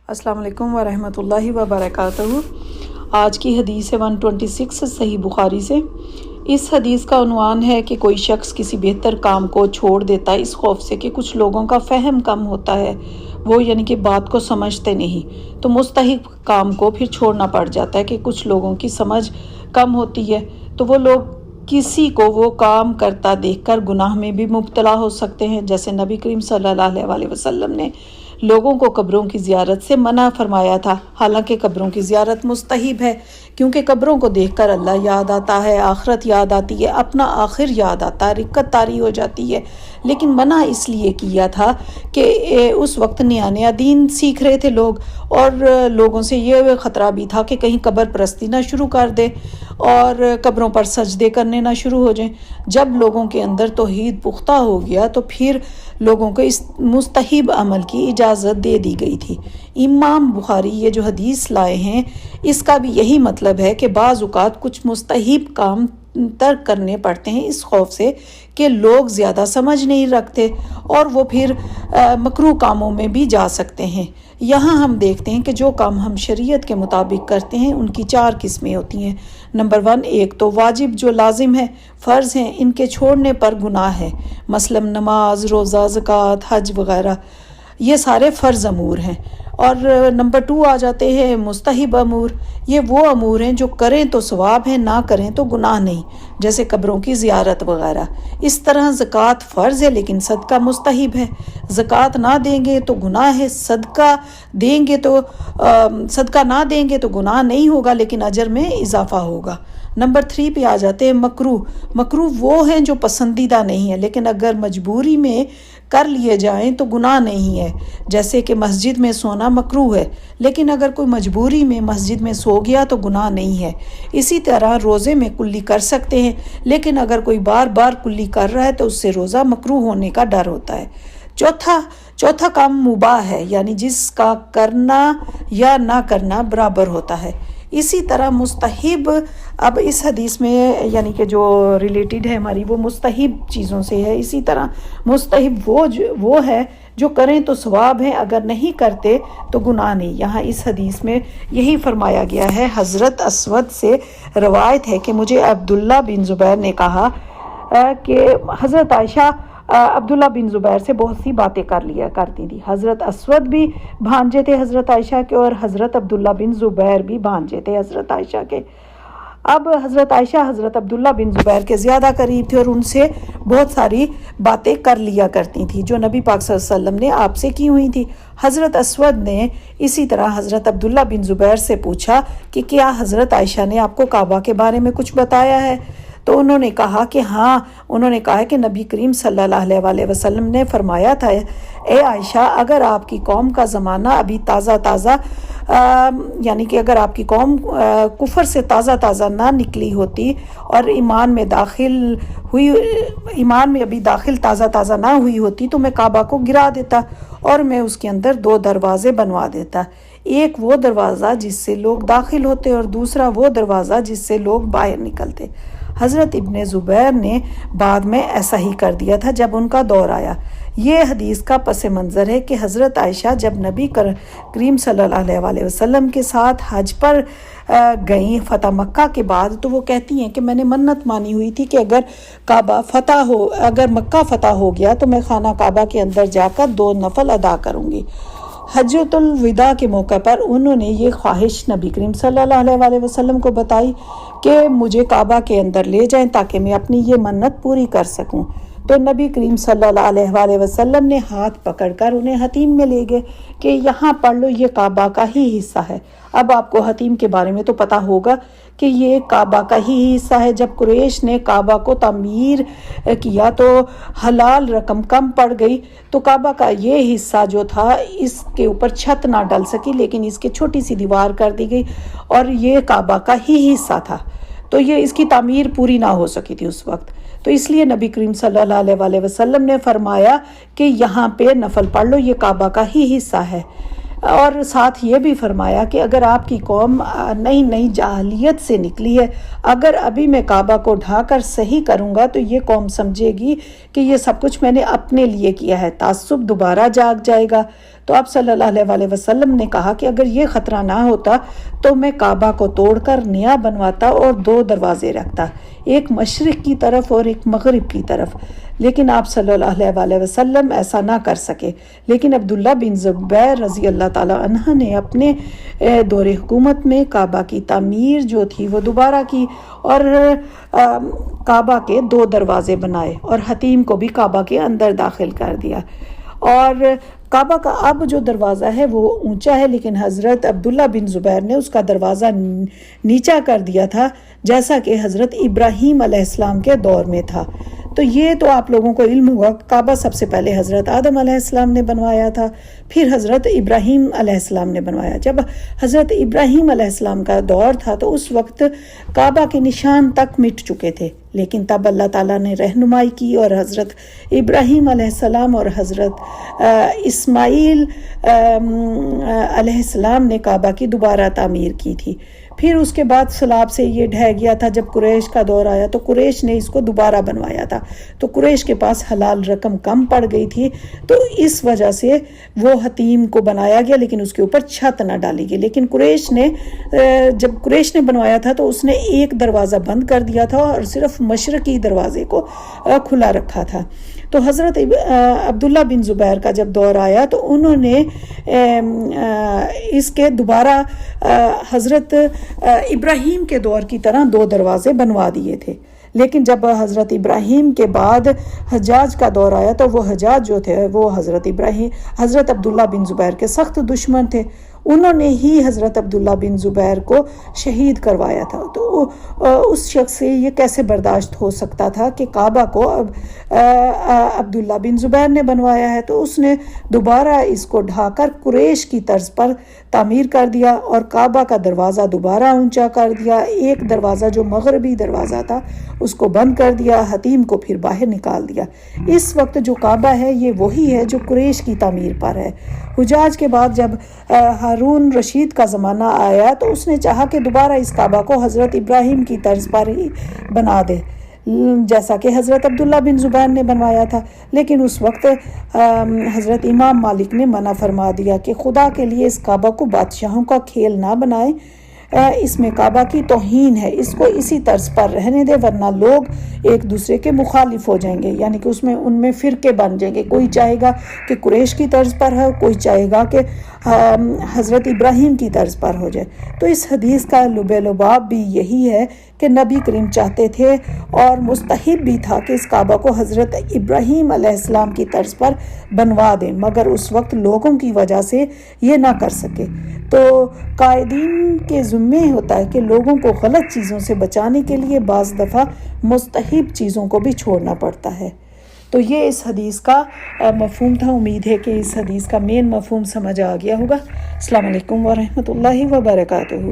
السلام علیکم ورحمۃ اللہ وبرکاتہ۔ آج کی حدیث ہے 126 صحیح بخاری سے۔ اس حدیث کا عنوان ہے کہ کوئی شخص کسی بہتر کام کو چھوڑ دیتا ہے اس خوف سے کہ کچھ لوگوں کا فہم کم ہوتا ہے، وہ یعنی کہ بات کو سمجھتے نہیں، تو مستحب کام کو پھر چھوڑنا پڑ جاتا ہے کہ کچھ لوگوں کی سمجھ کم ہوتی ہے، تو وہ لوگ کسی کو وہ کام کرتا دیکھ کر گناہ میں بھی مبتلا ہو سکتے ہیں، جیسے نبی کریم صلی اللہ علیہ وسلم نے لوگوں کو قبروں کی زیارت سے منع فرمایا تھا۔ حالانکہ قبروں کی زیارت مستحب ہے، کیونکہ قبروں کو دیکھ کر اللہ یاد آتا ہے، آخرت یاد آتی ہے، اپنا آخر یاد آتا ہے، رکت طاری ہو جاتی ہے۔ لیکن منع اس لیے کیا تھا کہ اس وقت نیا نیا دین سیکھ رہے تھے لوگ، اور لوگوں سے یہ خطرہ بھی تھا کہ کہیں قبر پرستی نہ شروع کر دے اور قبروں پر سجدے کرنے نہ شروع ہو جائیں۔ جب لوگوں کے اندر توحید پختہ ہو گیا تو پھر لوگوں کو اس مستحب عمل کی اجازت دے دی گئی تھی۔ امام بخاری یہ جو حدیث لائے ہیں اس کا بھی یہی مطلب ہے کہ بعض اوقات کچھ مستحب کام ترک کرنے پڑتے ہیں اس خوف سے کہ لوگ زیادہ سمجھ نہیں رکھتے اور وہ پھر مکروہ کاموں میں بھی جا سکتے ہیں۔ یہاں ہم دیکھتے ہیں کہ جو کام ہم شریعت کے مطابق کرتے ہیں ان کی 4 قسمیں ہوتی ہیں۔ نمبر 1، ایک تو واجب جو لازم ہے، فرض ہیں، ان کے چھوڑنے پر گناہ ہے، مثلا نماز، روزہ، زکوٰۃ، حج وغیرہ، یہ سارے فرض امور ہیں۔ اور نمبر 2 آ جاتے ہیں مستحب امور، یہ وہ امور ہیں جو کریں تو ثواب ہے، نہ کریں تو گناہ نہیں، جیسے قبروں کی زیارت وغیرہ۔ اس طرح زکوٰۃ فرض ہے لیکن صدقہ مستحب ہے، زکوٰۃ نہ دیں گے تو گناہ ہے، صدقہ نہ دیں گے تو گناہ نہیں ہوگا لیکن اجر میں اضافہ ہوگا۔ نمبر 3 پہ آ جاتے ہیں مکروہ وہ ہیں جو پسندیدہ نہیں ہیں لیکن اگر مجبوری میں کر لیے جائیں تو گناہ نہیں ہے، جیسے کہ مسجد میں سونا مکروہ ہے لیکن اگر کوئی مجبوری میں مسجد میں سو گیا تو گناہ نہیں ہے۔ اسی طرح روزے میں کلی کر سکتے ہیں لیکن اگر کوئی بار بار کلی کر رہا ہے تو اس سے روزہ مکروہ ہونے کا ڈر ہوتا ہے۔ چوتھا کام مباح ہے، یعنی جس کا کرنا یا نہ کرنا برابر ہوتا ہے۔ اسی طرح مستحب، اب اس حدیث میں یعنی کہ جو ریلیٹڈ ہے ہماری وہ مستحب چیزوں سے ہے، اسی طرح مستحب وہ ہے جو کریں تو ثواب ہے، اگر نہیں کرتے تو گناہ نہیں۔ یہاں اس حدیث میں یہی فرمایا گیا ہے۔ حضرت اسود سے روایت ہے کہ مجھے عبداللہ بن زبیر نے کہا کہ حضرت عائشہ عبداللہ بن زبیر سے بہت سی باتیں کر لیا کرتی تھی۔ حضرت اسود بھی بھانجے تھے حضرت عائشہ کے اور حضرت عبداللہ بن زبیر بھی بھانجے تھے حضرت عائشہ کے۔ اب حضرت عائشہ حضرت عبداللہ بن زبیر کے زیادہ قریب تھے اور ان سے بہت ساری باتیں کر لیا کرتی تھیں جو نبی پاک صلی اللہ علیہ وسلم نے آپ سے کی ہوئی تھی۔ حضرت اسود نے اسی طرح حضرت عبداللہ بن زبیر سے پوچھا کہ کیا حضرت عائشہ نے آپ کو کعبہ کے بارے میں کچھ بتایا ہے؟ تو انہوں نے کہا کہ ہاں، انہوں نے کہا کہ نبی کریم صلی اللہ علیہ وسلم نے فرمایا تھا، اے عائشہ، اگر آپ کی قوم کا زمانہ ابھی تازہ یعنی کہ اگر آپ کی قوم کفر سے تازہ نہ نکلی ہوتی اور ایمان میں ابھی داخل تازہ نہ ہوئی ہوتی تو میں کعبہ کو گرا دیتا اور میں اس کے اندر 2 دروازے بنوا دیتا، ایک وہ دروازہ جس سے لوگ داخل ہوتے اور دوسرا وہ دروازہ جس سے لوگ باہر نکلتے۔ حضرت ابن زبیر نے بعد میں ایسا ہی کر دیا تھا جب ان کا دور آیا۔ یہ حدیث کا پس منظر ہے کہ حضرت عائشہ جب نبی کریم صلی اللہ علیہ وسلم کے ساتھ حج پر گئیں فتح مکہ کے بعد، تو وہ کہتی ہیں کہ میں نے منت مانی ہوئی تھی کہ اگر مکہ فتح ہو گیا تو میں خانہ کعبہ کے اندر جا کر 2 نفل ادا کروں گی۔ حجۃ الوداع کے موقع پر انہوں نے یہ خواہش نبی کریم صلی اللہ علیہ وسلم کو بتائی کہ مجھے کعبہ کے اندر لے جائیں تاکہ میں اپنی یہ منت پوری کر سکوں، تو نبی کریم صلی اللہ علیہ وسلم نے ہاتھ پکڑ کر انہیں حتیم میں لے گئے کہ یہاں پڑھ لو، یہ کعبہ کا ہی حصہ ہے۔ اب آپ کو حتیم کے بارے میں تو پتہ ہوگا کہ یہ کعبہ کا ہی حصہ ہے۔ جب قریش نے کعبہ کو تعمیر کیا تو حلال رقم کم پڑ گئی، تو کعبہ کا یہ حصہ جو تھا اس کے اوپر چھت نہ ڈل سکی لیکن اس کے چھوٹی سی دیوار کر دی گئی اور یہ کعبہ کا ہی حصہ تھا، تو یہ اس کی تعمیر پوری نہ ہو سکی تھی اس وقت، تو اس لیے نبی کریم صلی اللہ علیہ وسلم نے فرمایا کہ یہاں پہ نفل پڑھ لو، یہ کعبہ کا ہی حصہ ہے۔ اور ساتھ یہ بھی فرمایا کہ اگر آپ کی قوم نئی جاہلیت سے نکلی ہے، اگر ابھی میں کعبہ کو ڈھا کر صحیح کروں گا تو یہ قوم سمجھے گی کہ یہ سب کچھ میں نے اپنے لیے کیا ہے، تعصب دوبارہ جاگ جائے گا، تو آپ صلی اللہ علیہ وسلم نے کہا کہ اگر یہ خطرہ نہ ہوتا تو میں کعبہ کو توڑ کر نیا بنواتا اور 2 دروازے رکھتا، ایک مشرق کی طرف اور ایک مغرب کی طرف، لیکن آپ صلی اللہ علیہ وسلم ایسا نہ کر سکے۔ لیکن عبداللہ بن زبیر رضی اللہ تعالیٰ عنہ نے اپنے دور حکومت میں کعبہ کی تعمیر جو تھی وہ دوبارہ کی اور کعبہ کے 2 دروازے بنائے اور حتیم کو بھی کعبہ کے اندر داخل کر دیا۔ اور کعبہ کا اب جو دروازہ ہے وہ اونچا ہے، لیکن حضرت عبداللہ بن زبیر نے اس کا دروازہ نیچا کر دیا تھا، جیسا کہ حضرت ابراہیم علیہ السلام کے دور میں تھا۔ تو یہ تو آپ لوگوں کو علم ہوگا، کعبہ سب سے پہلے حضرت آدم علیہ السلام نے بنوایا تھا، پھر حضرت ابراہیم علیہ السلام نے بنوایا۔ جب حضرت ابراہیم علیہ السلام کا دور تھا تو اس وقت کعبہ کے نشان تک مٹ چکے تھے، لیکن تب اللہ تعالیٰ نے رہنمائی کی اور حضرت ابراہیم علیہ السلام اور حضرت اسماعیل علیہ السلام نے کعبہ کی دوبارہ تعمیر کی تھی۔ پھر اس کے بعد سیلاب سے یہ ڈھہ گیا تھا، جب قریش کا دور آیا تو قریش نے اس کو دوبارہ بنوایا تھا، تو قریش کے پاس حلال رقم کم پڑ گئی تھی، تو اس وجہ سے وہ حتیم کو بنایا گیا، لیکن اس کے اوپر چھت نہ ڈالی گئی۔ لیکن جب قریش نے بنوایا تھا تو اس نے ایک دروازہ بند کر دیا تھا اور صرف مشرقی دروازے کو کھلا رکھا تھا۔ تو حضرت عبداللہ بن زبیر کا جب دور آیا تو انہوں نے اس کے دوبارہ حضرت ابراہیم کے دور کی طرح 2 دروازے بنوا دیے تھے۔ لیکن جب حضرت ابراہیم کے بعد حجاج کا دور آیا تو وہ حجاج جو تھے وہ حضرت عبداللہ بن زبیر کے سخت دشمن تھے، انہوں نے ہی حضرت عبداللہ بن زبیر کو شہید کروایا تھا۔ تو اس شخص سے یہ کیسے برداشت ہو سکتا تھا کہ کعبہ کو عبداللہ بن زبیر نے بنوایا ہے، تو اس نے دوبارہ اس کو ڈھا کر قریش کی طرز پر تعمیر کر دیا اور کعبہ کا دروازہ دوبارہ اونچا کر دیا، ایک دروازہ جو مغربی دروازہ تھا اس کو بند کر دیا، حتیم کو پھر باہر نکال دیا۔ اس وقت جو کعبہ ہے یہ وہی ہے جو قریش کی تعمیر پر ہے۔ حجاج کے بعد جب ہارون رشید کا زمانہ آیا تو اس نے چاہا کہ دوبارہ اس کعبہ کو حضرت ابراہیم کی طرز پر ہی بنا دے، جیسا کہ حضرت عبداللہ بن زبیر نے بنوایا تھا، لیکن اس وقت حضرت امام مالک نے منع فرما دیا کہ خدا کے لیے اس کعبہ کو بادشاہوں کا کھیل نہ بنائیں، اس میں کعبہ کی توہین ہے، اس کو اسی طرز پر رہنے دے ورنہ لوگ ایک دوسرے کے مخالف ہو جائیں گے، یعنی کہ ان میں فرقے بن جائیں گے، کوئی چاہے گا کہ قریش کی طرز پر ہے، کوئی چاہے گا کہ حضرت ابراہیم کی طرز پر ہو جائے۔ تو اس حدیث کا لب لباب بھی یہی ہے کہ نبی کریم چاہتے تھے اور مستحب بھی تھا کہ اس کعبہ کو حضرت ابراہیم علیہ السلام کی طرز پر بنوا دیں، مگر اس وقت لوگوں کی وجہ سے یہ نہ کر سکے۔ تو قائدین کے ذمے ہوتا ہے کہ لوگوں کو غلط چیزوں سے بچانے کے لیے بعض دفعہ مستحب چیزوں کو بھی چھوڑنا پڑتا ہے۔ تو یہ اس حدیث کا مفہوم تھا، امید ہے کہ اس حدیث کا مین مفہوم سمجھ آ گیا ہوگا۔ السلام علیکم ورحمۃ اللہ وبرکاتہ۔